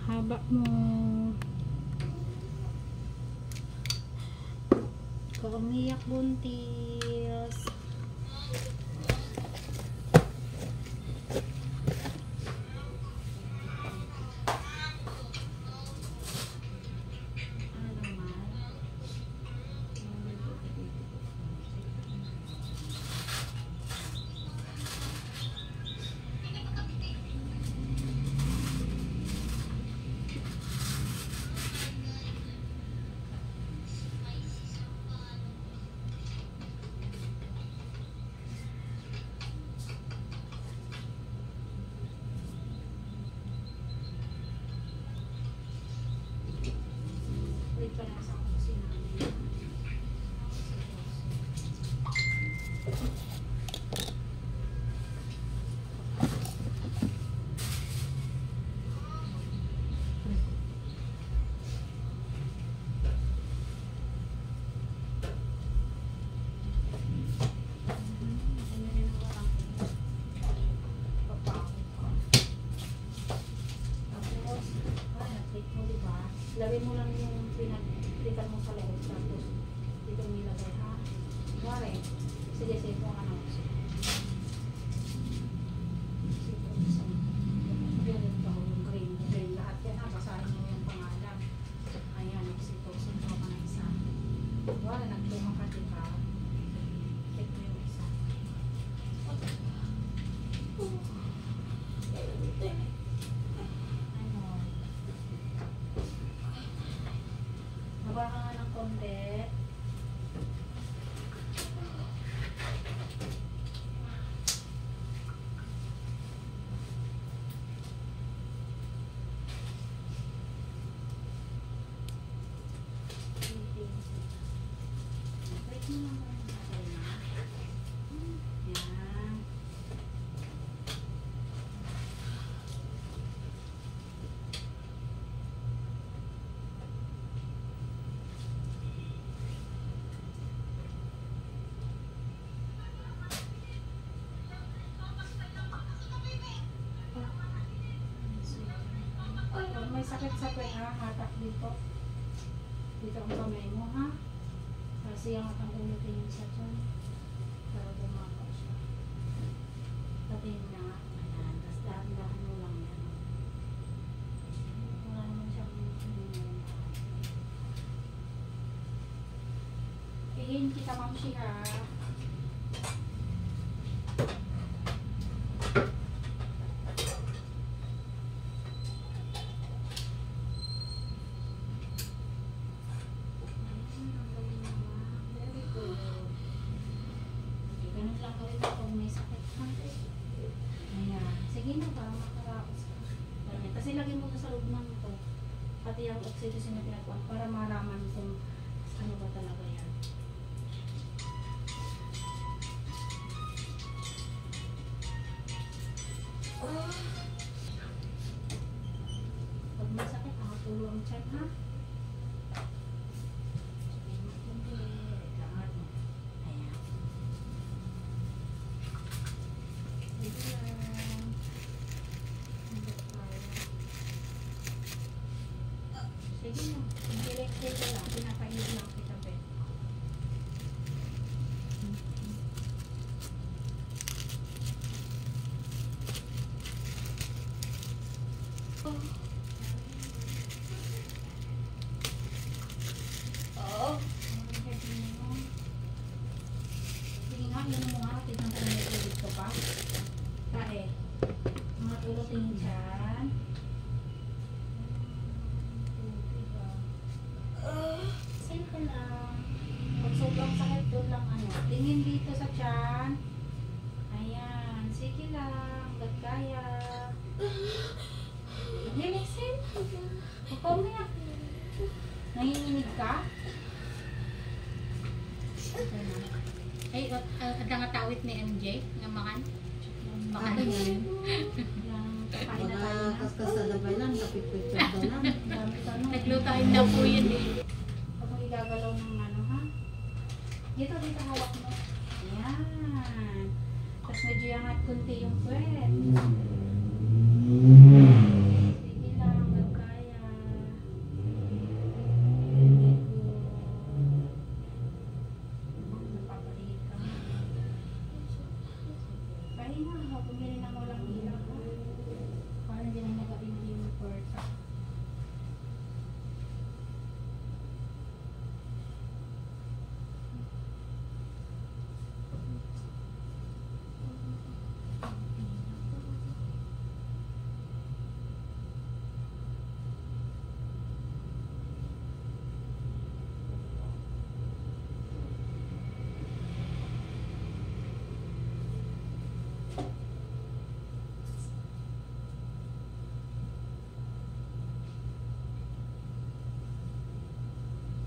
Haba mo. Kung umiyak buntis. Lagay mo lang yung pinag-clikan mo sa loob, tapos dito mo nilagay, ha? Mare, sige, sige po, ano. Yung green, lahat yan, ha? Basahin mo yung pangalan. Ayan, oxytocin po ka na isa. Wala, nagtumang ka, diba? Check mo yung isa. Baka nga ng konti. Wait mo lang natin. Yan. Pag may sakit sa tenga, hatak dito. Dito ang kamay mo, ha? Kasi ang ulitin yung sa tiyan. Para bumabaw siya. Patin na. Ayan. Tapos dahan-dahan mo lang yan. Wala naman siyang ihin kita, ma'am, siya. Sige na, para makaraos ka. Kasi lagay mo na sa loob ng ito. Pati yung oxytocin na pinagkuhan para malaman kung ano ba talaga yan. Pag sa tiyan, ha? Sige mo, hindi. Langat mo. Ayan. Sige lang. Hindi tayo. Sige mo. Direct ko lang. Pinapainit lang kita, Ben. Oo. Sige nga, yun mo nga. Tignan ko may ulit ko pa. Kae. Mga tulot yung dyan. Simple lang. Pag sobrang sakit doon lang ano. Tingin dito sa tiyan. Ayan. Sige lang. Ba't kaya? Lilixin. Huwag mo yan. Nanginginig ka? Ito na. Ay, ada nga tawit ni MJ nga makan. Makan Ako yan. yan. Yung kain na tayo Mga na. kaskasalabay lang, kapit-pit daw lang. Dami tanong. Naglutain na po yun eh. Huwag mo igagalaw ng ano ha. Dito hawak mo. Ayan. Tapos medyo yangat kunti yung puwet. Sige lang, ba't kaya? Very good. Napapaliit ka na. Pahinga, huwag bumili ng walang ilaw ha. Para hindi na nag-abindi yung puwerta.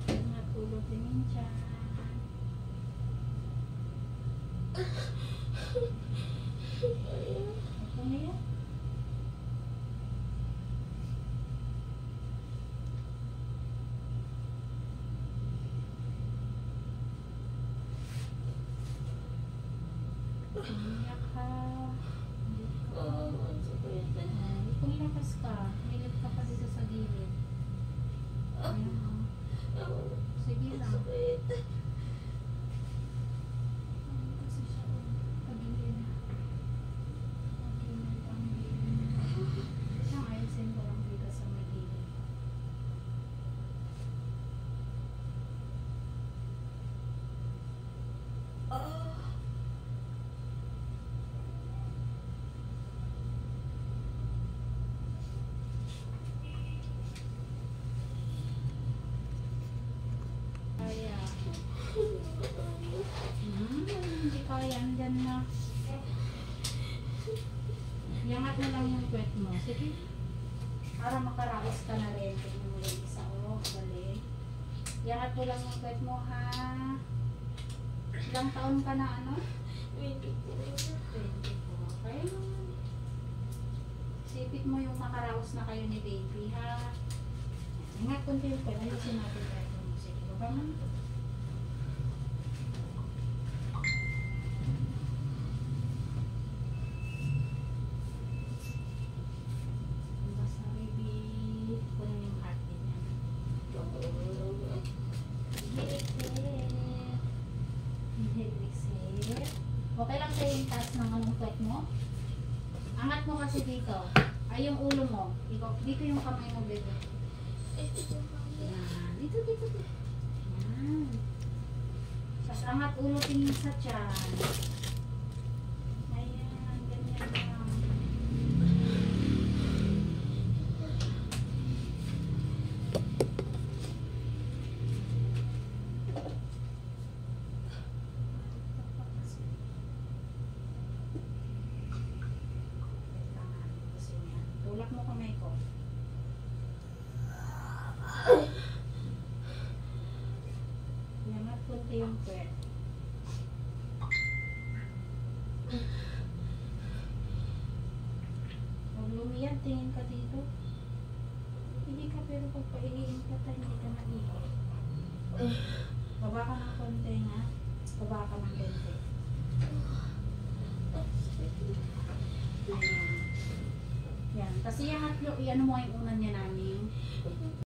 Natulog din yun dyan. Ito na yan. Umiyak ka. Kung lakas ka, nilip ka pa dito sa gilid. Ayan. Sige lang. Kasi siya pagilid. Pagilid ang gilid. Siya ayusin ko lang dito sa may gilid. Kaya. Hindi kaya. Andyan na. Yangat mo lang yung kwet mo. Sige. Para makaraos ka na rin. Tignan mo yung isa. O, galing. Yangat mo lang yung kwet mo, ha? Ilang taon ka na, ano? 24. Okay. Sipit mo yung makaraos na kayo ni baby, ha? Ingat kunti yung kwet. Ayusin natin tayo. Sige, baba mo. Basta baby, kunin yung heartbeat niya. Okay lang sa'yo yung taas ng anong kwet mo? Angat mo kasi dito. Ay, yung ulo mo. Dito yung kamay mo, baby. Yan. Dito. Yan. Tapos angat ulo tingin sa tiyan. Ayan, ganyan lang. Tulak mo kamay ko. Yangat kunti yung kwet. Huwag lumiyad, tingin ka dito. Hindi ka pero pag Pailiin ka tayo, hindi ka maihi. Baba ka ng konti nga. Baba ka ng konti. Ayan. Yan. Kasi yung hatlo, iyan mo yung unan niya namin.